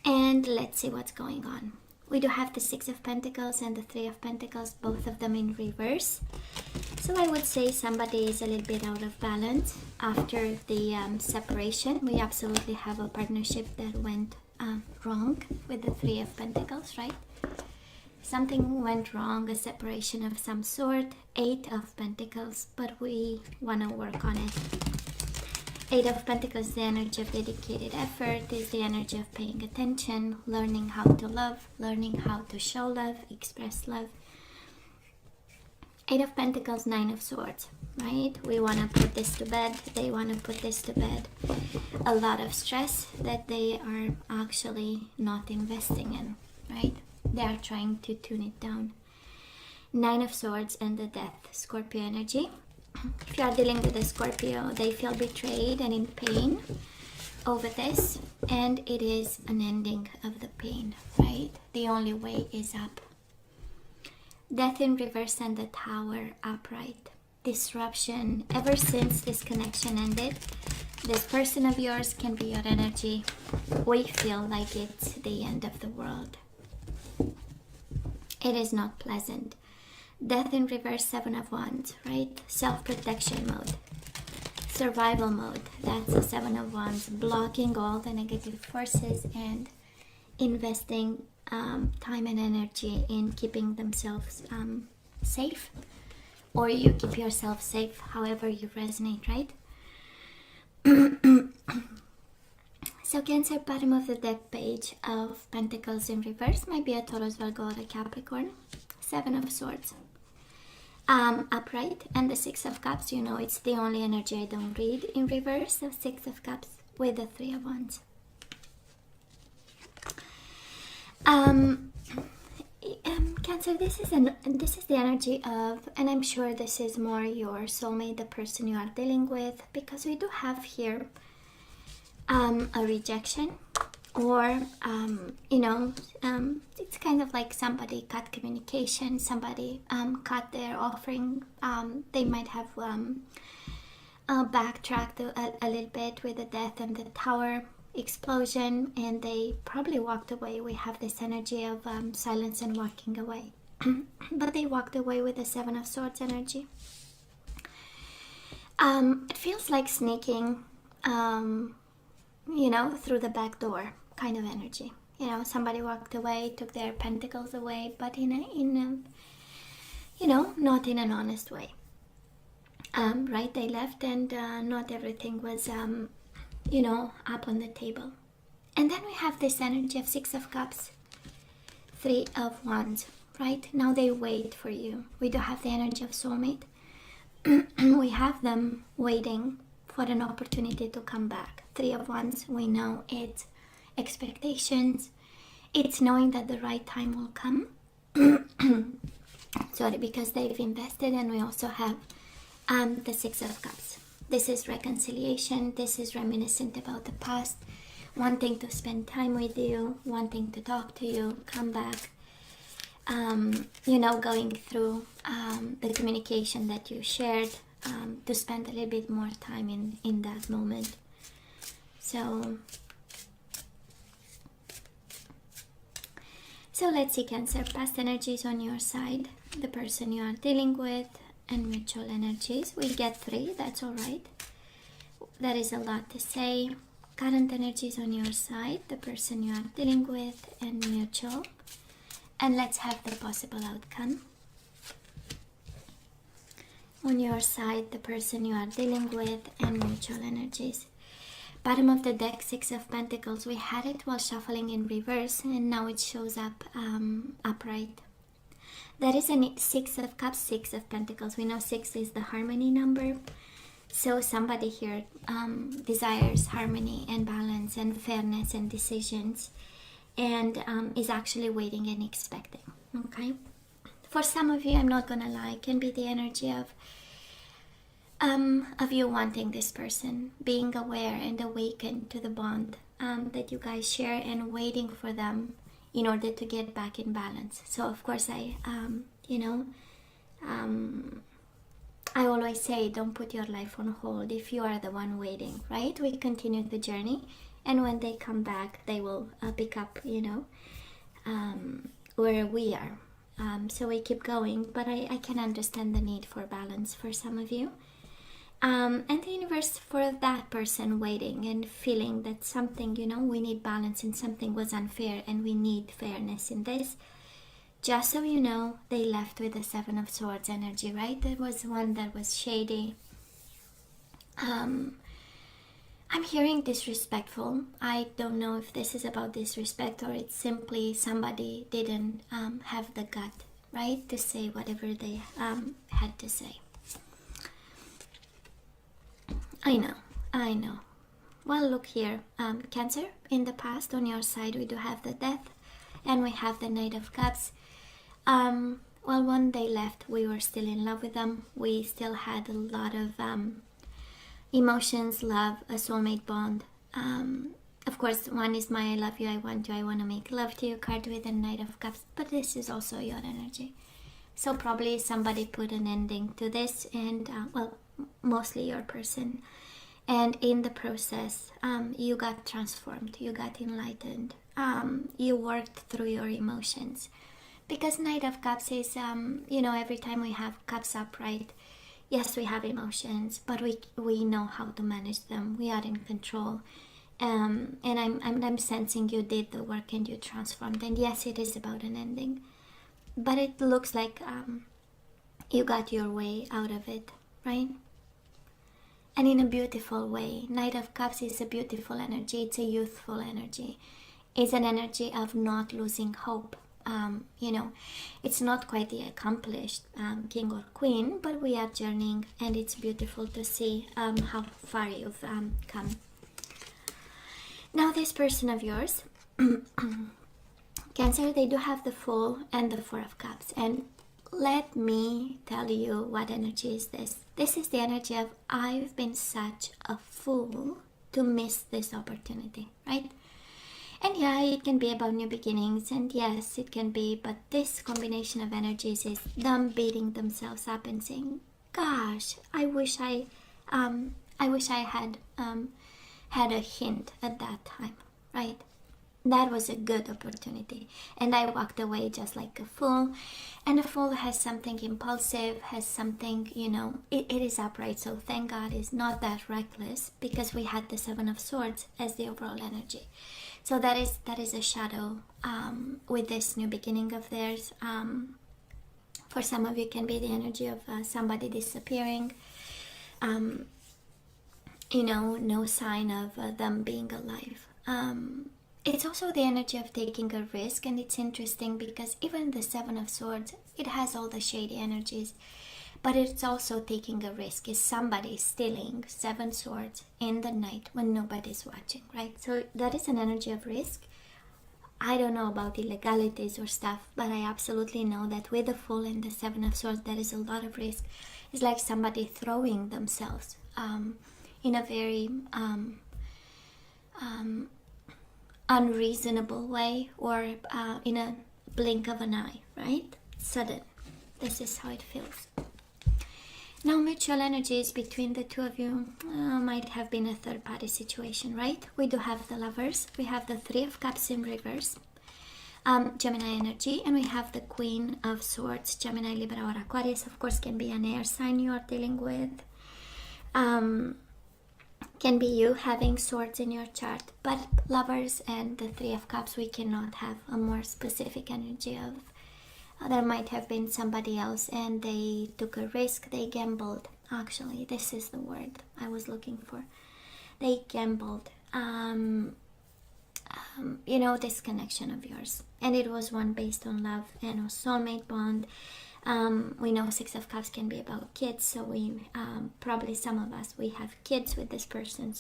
And let's see what's going on. We do have the Six of Pentacles and the Three of Pentacles, both of them in reverse. So I would say somebody is a little bit out of balance after the separation. We absolutely have a partnership that went wrong with the Three of Pentacles, right? Something went wrong, a separation of some sort. Eight of Pentacles, but we want to work on it. Eight of Pentacles, the energy of dedicated effort, is the energy of paying attention, learning how to love, learning how to show love, express love. Eight of Pentacles, Nine of Swords, right? We want to put this to bed. They want to put this to bed. A lot of stress that they are actually not investing in, right? They are trying to tune it down. Nine of Swords and the Death, Scorpio energy. If you are dealing with a Scorpio, they feel betrayed and in pain over this, and it is an ending of the pain, right? The only way is up. Death in reverse and the Tower upright. Disruption. Ever since this connection ended, this person of yours can be your energy. We feel like it's the end of the world. It is not pleasant. Death in reverse, Seven of Wands, right? Self-protection mode. Survival mode. That's the Seven of Wands. Blocking all the negative forces and investing time and energy in keeping themselves safe. Or you keep yourself safe, however you resonate, right? So Cancer, bottom of the deck page of Pentacles in reverse. Might be a Taurus, Virgo, or a Capricorn. Seven of Swords. Upright, and the Six of Cups, you know, it's the only energy I don't read in reverse. So Six of Cups with the Three of Wands. Cancer, this is the energy of, and I'm sure this is more your soulmate, the person you are dealing with, because we do have here a rejection, or it's kind of like somebody cut communication, somebody cut their offering. They might have backtracked a little bit with the Death and the Tower explosion, and they probably walked away. We have this energy of silence and walking away. But they walked away with the Seven of Swords energy. It feels like sneaking through the back door kind of energy. Somebody walked away, took their pentacles away, but in a not in an honest way. Right? They left, and not everything was up on the table. And then we have this energy of Six of Cups, Three of Wands, right? Now they wait for you. We do have the energy of soulmate. We have them waiting for an opportunity to come back. Three of Wands, we know it's expectations. It's knowing that the right time will come. Sorry, because they've invested. And we also have the Six of Cups. This is reconciliation. This is reminiscent about the past, wanting to spend time with you, wanting to talk to you, come back, going through the communication that you shared, to spend a little bit more time in that moment. So let's see, Cancer, past energies on your side, the person you are dealing with, and mutual energies. We get 3, that's all right. That is a lot to say. Current energies on your side, the person you are dealing with, and mutual. And let's have the possible outcome. On your side, the person you are dealing with, and mutual energies. Bottom of the deck, Six of Pentacles. We had it while shuffling in reverse, and now it shows up upright. That is a Six of Cups, Six of Pentacles. We know 6 is the harmony number. So somebody here desires harmony and balance and fairness and decisions, and is actually waiting and expecting. Okay? For some of you, I'm not gonna lie, can be the energy of you wanting this person, being aware and awakened to the bond that you guys share, and waiting for them in order to get back in balance. So of course I always say, don't put your life on hold if you are the one waiting, right? We continue the journey, and when they come back, they will pick up, you know, where we are. So we keep going, but I can understand the need for balance for some of you. And the universe, for that person waiting and feeling that something, you know, we need balance and something was unfair and we need fairness in this. Just so you know, they left with the Seven of Swords energy, right? There was one that was shady. I'm hearing disrespectful. I don't know if this is about disrespect or it's simply somebody didn't have the gut, right, to say whatever they had to say. I know. Well, look here, Cancer, in the past on your side we do have the Death and we have the Knight of Cups. Well, when they left, we were still in love with them. We still had a lot of emotions, love, a soulmate bond. Of course, one is my I love you, I want you, I want to make love to you card with the Knight of Cups, but this is also your energy. So probably somebody put an ending to this, and well, mostly your person. And in the process, you got transformed, you got enlightened, you worked through your emotions. Because Knight of Cups is, you know, every time we have cups upright, yes, we have emotions, but we know how to manage them. We are in control. And I'm sensing you did the work and you transformed. And yes, it is about an ending. But it looks like you got your way out of it, right? And in a beautiful way. Knight of Cups is a beautiful energy. It's a youthful energy. It's an energy of not losing hope. You know, it's not quite the accomplished king or queen, but we are journeying, and it's beautiful to see how far you've come. Now, this person of yours, Cancer, they do have the Fool and the Four of Cups, and let me tell you what energy is this. This is the energy of I've been such a fool to miss this opportunity, right? And yeah, it can be about new beginnings, and yes, it can be, but this combination of energies is them beating themselves up and saying, gosh, I wish I had had a hint at that time, right? That was a good opportunity, and I walked away just like a fool. And a fool has something impulsive, has something, you know, it is upright, so thank God it's not that reckless, because we had the Seven of Swords as the overall energy. So that is a shadow with this new beginning of theirs. For some of you, it can be the energy of somebody disappearing. You know, no sign of them being alive. It's also the energy of taking a risk, and it's interesting because even the Seven of Swords, it has all the shady energies, but it's also taking a risk. Is somebody stealing Seven Swords in the night when nobody's watching, right? So that is an energy of risk. I don't know about illegalities or stuff, but I absolutely know that with the Fool and the Seven of Swords, there is a lot of risk. It's like somebody throwing themselves in a very unreasonable way, or in a blink of an eye, right? Sudden. This is how it feels. Now, mutual energies between the two of you might have been a third party situation, right? We do have the Lovers, we have the Three of Cups in reverse, Gemini energy, and we have the Queen of Swords, Gemini, Libra, or Aquarius. Of course, can be an air sign you are dealing with. Can be you having swords in your chart, but Lovers and the Three of Cups, we cannot have a more specific energy of. There might have been somebody else and they took a risk, they gambled. Actually, this is the word I was looking for. They gambled. You know, this connection of yours, and it was one based on love and a soulmate bond. We know Six of Cups can be about kids, so we probably some of us, we have kids with this person.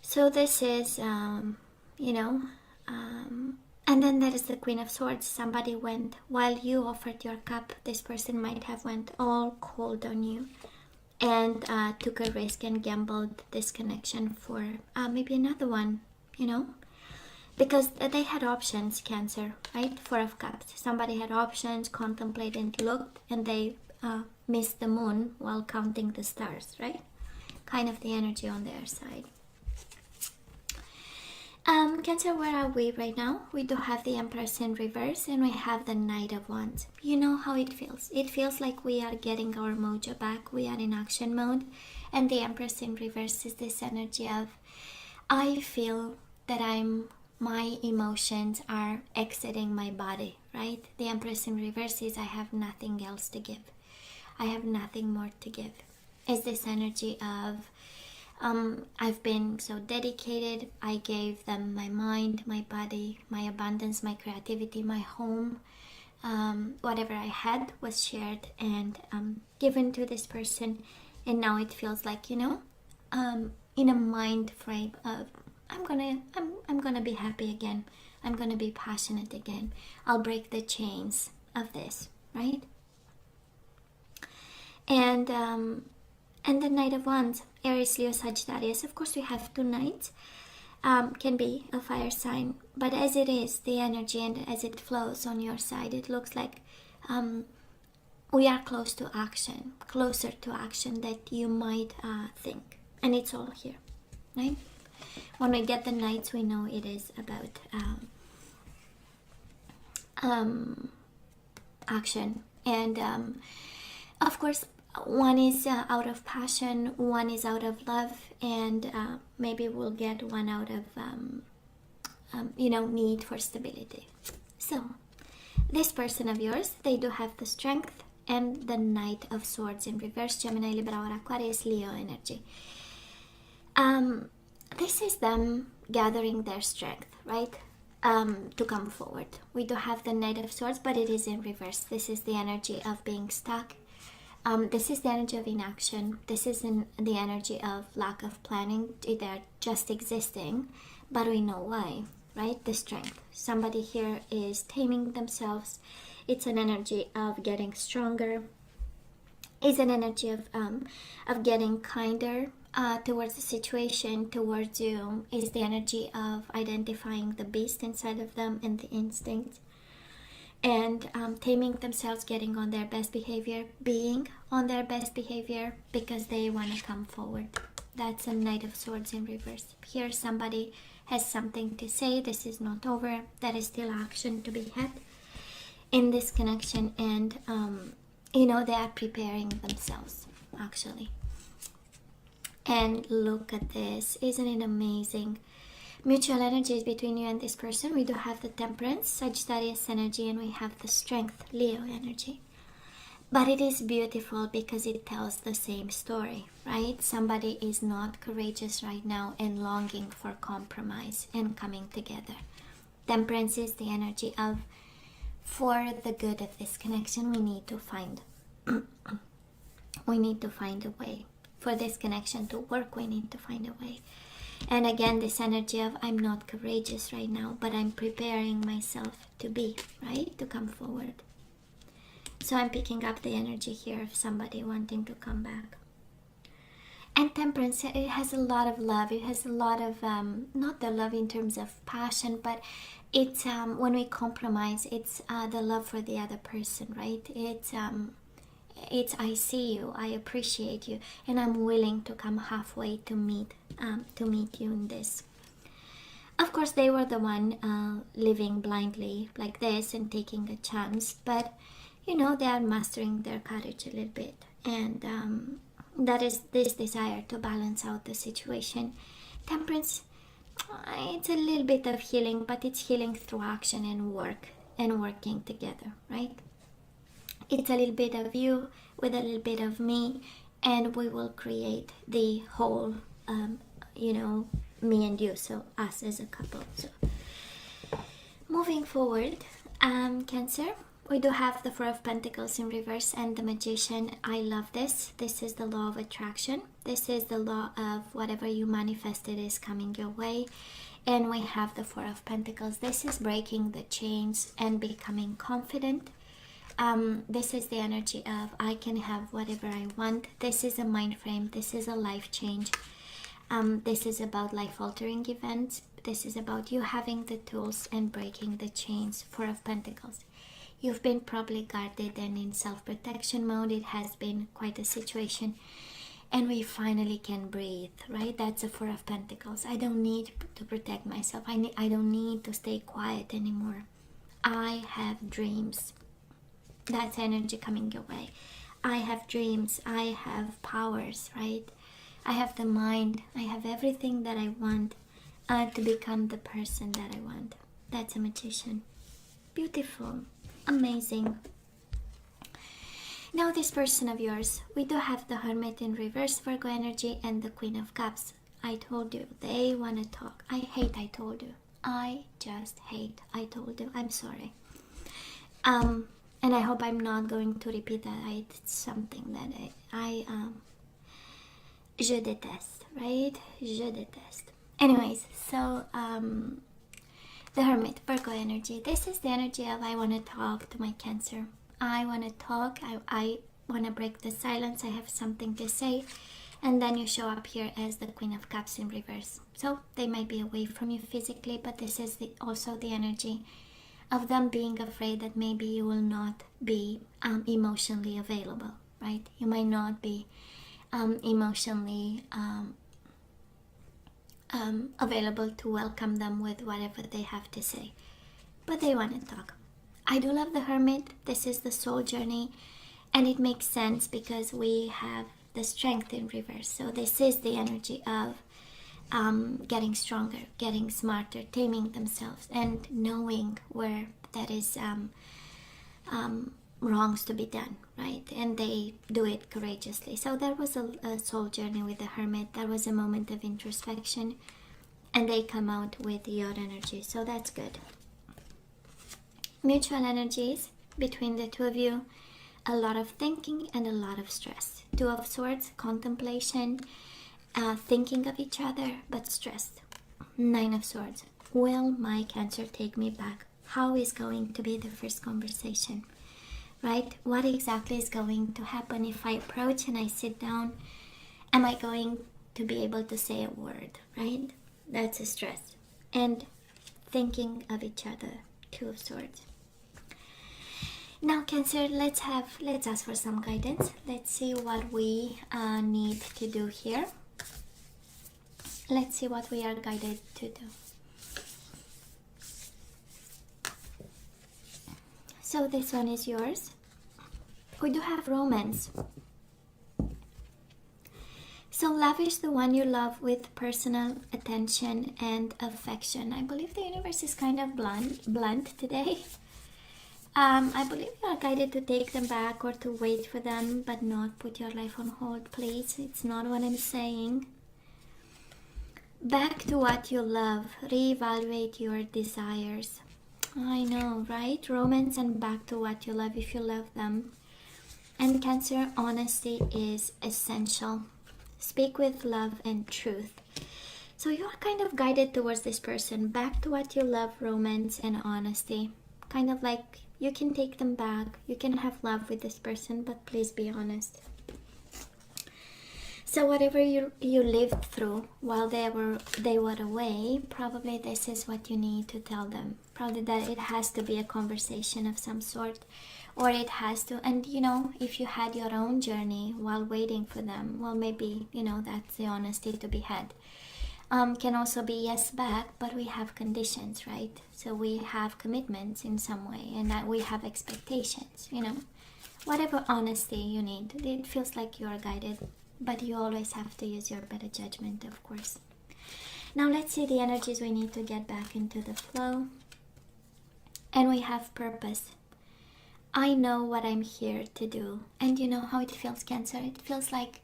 So this is you know, and then there is the Queen of Swords. Somebody went, while you offered your cup, this person might have went all cold on you and took a risk and gambled this connection for maybe another one, you know, because they had options, Cancer, right? Four of Cups. Somebody had options, contemplated, looked, and they missed the moon while counting the stars, right? Kind of the energy on their side. Cancer, where are we right now? We do have the Empress in reverse and we have the Knight of Wands. You know how it feels. It feels like we are getting our mojo back. We are in action mode. And the Empress in reverse is this energy of, I feel that my emotions are exiting my body, right? The Empress in reverse is, I have nothing else to give. I have nothing more to give. It's this energy of, I've been so dedicated. I gave them my mind, my body, my abundance, my creativity, my home. Whatever I had was shared and given to this person. And now it feels like, in a mind frame of, I'm gonna be happy again. I'm gonna be passionate again. I'll break the chains of this, right? And the Knight of Wands, Aries, Leo, Sagittarius. Of course, we have two knights. Can be a fire sign, but as it is, the energy and as it flows on your side, it looks like we are closer to action that you might think. And it's all here, right? When we get the knights, we know it is about action. And of course, one is out of passion, one is out of love, and maybe we'll get one out of need for stability. So this person of yours, they do have the Strength and the Knight of Swords in reverse. Gemini, Libra, or Aquarius, Leo energy. This is them gathering their strength, right? To come forward. We do have the Knight of Swords, but it is in reverse. This is the energy of being stuck. This is the energy of inaction. This is the energy of lack of planning. They're just existing, but we know why, right? The Strength. Somebody here is taming themselves. It's an energy of getting stronger. It's an energy of getting kinder towards the situation, towards you. Is the energy of identifying the beast inside of them and the instinct. And taming themselves, getting on their best behavior, being on their best behavior because they want to come forward. That's a Knight of Swords in reverse. Here somebody has something to say. This is not over. There is still action to be had in this connection. And, they are preparing themselves, actually. And look at this. Isn't it amazing? Mutual energies between you and this person. We do have the Temperance, Sagittarius energy, and we have the Strength, Leo energy. But it is beautiful because it tells the same story, right? Somebody is not courageous right now and longing for compromise and coming together. Temperance is the energy of, for the good of this connection, we need to find a way. For this connection to work, we need to find a way. And again, this energy of, I'm not courageous right now, but I'm preparing myself to be, right? To come forward. So I'm picking up the energy here of somebody wanting to come back. And Temperance, it has a lot of love. It has a lot of, not the love in terms of passion, but it's, when we compromise, it's the love for the other person, right? It's I see you, I appreciate you, and I'm willing to come halfway to meet you in this. Of course, they were the one living blindly like this and taking a chance, but they are mastering their courage a little bit, and that is this desire to balance out the situation. Temperance, it's a little bit of healing, but it's healing through action and work and working together, right? It's a little bit of you with a little bit of me, and we will create the whole, me and you, so us as a couple. So moving forward, Cancer, we do have the Four of Pentacles in reverse and the Magician. I love this. This is the law of attraction. This is the law of whatever you manifested is coming your way. And we have the Four of Pentacles. This is breaking the chains and becoming confident. This is the energy of, I can have whatever I want. This is a mind frame. This is a life change. This is about life-altering events. This is about you having the tools and breaking the chains. Four of Pentacles. You've been probably guarded and in self-protection mode. It has been quite a situation. and we finally can breathe, right? That's the Four of Pentacles. I don't need to protect myself. I don't need to stay quiet anymore. I have dreams. That's energy coming your way. I have dreams. I have powers, right? I have the mind. I have everything that I want to become the person that I want. That's a Magician. Beautiful. Amazing. Now this person of yours, we do have the Hermit in reverse, Virgo energy, and the Queen of Cups. I told you, they want to talk. I hate I told you. I just hate I told you. I'm sorry. And I hope I'm not going to repeat that. It's something that je déteste, right? Je déteste. Anyways, so the Hermit, Virgo energy. This is the energy of I want to talk to my Cancer. I want to talk. I want to break the silence. I have something to say. And then you show up here as the Queen of Cups in reverse. So they might be away from you physically, but this is also the energy of them being afraid that maybe you will not be emotionally available, right? You might not be emotionally available to welcome them with whatever they have to say. But they want to talk. I do love the Hermit. This is the soul journey. And it makes sense because we have the Strength in reverse. So this is the energy of getting stronger, getting smarter, taming themselves, and knowing where that is wrongs to be done, right? And they do it courageously. So there was a soul journey with the Hermit. That was a moment of introspection. And they come out with your energy. So that's good. Mutual energies between the two of you. A lot of thinking and a lot of stress. Two of Swords, contemplation, thinking of each other, but stressed. Nine of Swords. Will my Cancer take me back? How is going to be the first conversation? Right? What exactly is going to happen if I approach and I sit down? Am I going to be able to say a word? Right? That's a stress. And thinking of each other. Two of Swords. Now Cancer, let's ask for some guidance. Let's see what we need to do here. Let's see what we are guided to do. So this one is yours. We do have Romance. So lavish the one you love with personal attention and affection. I believe the universe is kind of blunt today. I believe you are guided to take them back or to wait for them, but not put your life on hold, please. It's not what I'm saying. Back to what you love. Reevaluate your desires. I know, right? Romance and back to what you love if you love them. And Cancer, honesty is essential. Speak with love and truth. So you are kind of guided towards this person. Back to what you love, romance and honesty. Kind of like you can take them back. You can have love with this person, but please be honest. So whatever you lived through while they were away, probably this is what you need to tell them. Probably that it has to be a conversation of some sort, or it has to, and you know, if you had your own journey while waiting for them, well, maybe, you know, that's the honesty to be had. Can also be yes back, but we have conditions, right? So we have commitments in some way, and that we have expectations, you know. Whatever honesty you need, it feels like you are guided, but you always have to use your better judgment, of course. Now let's see the energies we need to get back into the flow. And we have purpose. I know what I'm here to do. And you know how it feels, Cancer? It feels like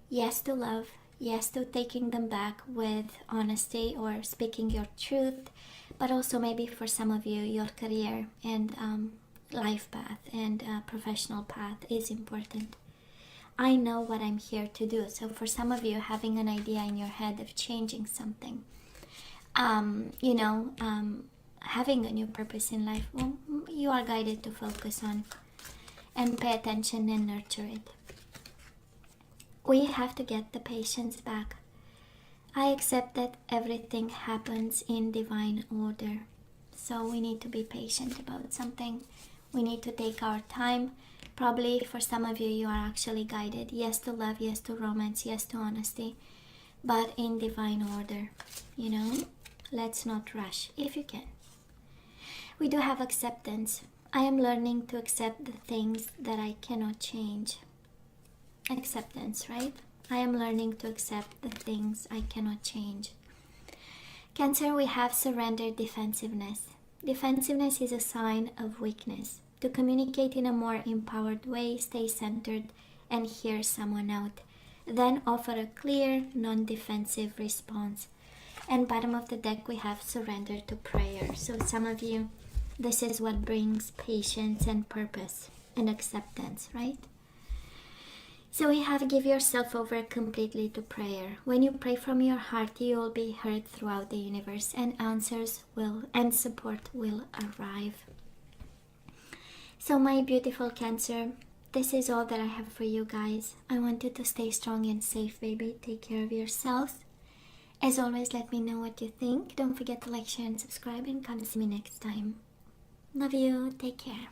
yes to love, yes to taking them back with honesty or speaking your truth, but also maybe for some of you, your career and life path and professional path is important. I know what I'm here to do. So for some of you, having an idea in your head of changing something, having a new purpose in life, well, you are guided to focus on and pay attention and nurture it. We have to get the patience back. I accept that everything happens in divine order. So we need to be patient about something. We need to take our time, Probably for some of you, you are actually guided. Yes to love, yes to romance, yes to honesty, but in divine order, you know? Let's not rush if you can. We do have acceptance. I am learning to accept the things that I cannot change. Acceptance, right? I am learning to accept the things I cannot change. Cancer, we have surrendered defensiveness. Defensiveness is a sign of weakness. To communicate in a more empowered way, stay centered and hear someone out. Then offer a clear, non-defensive response. And bottom of the deck, we have surrender to prayer. So some of you, this is what brings patience and purpose and acceptance, right? So we have give yourself over completely to prayer. When you pray from your heart, you will be heard throughout the universe, and answers will and support will arrive. So my beautiful Cancer, this is all that I have for you guys. I want you to stay strong and safe, baby. Take care of yourselves. As always, let me know what you think. Don't forget to like, share, and subscribe, and come see me next time. Love you. Take care.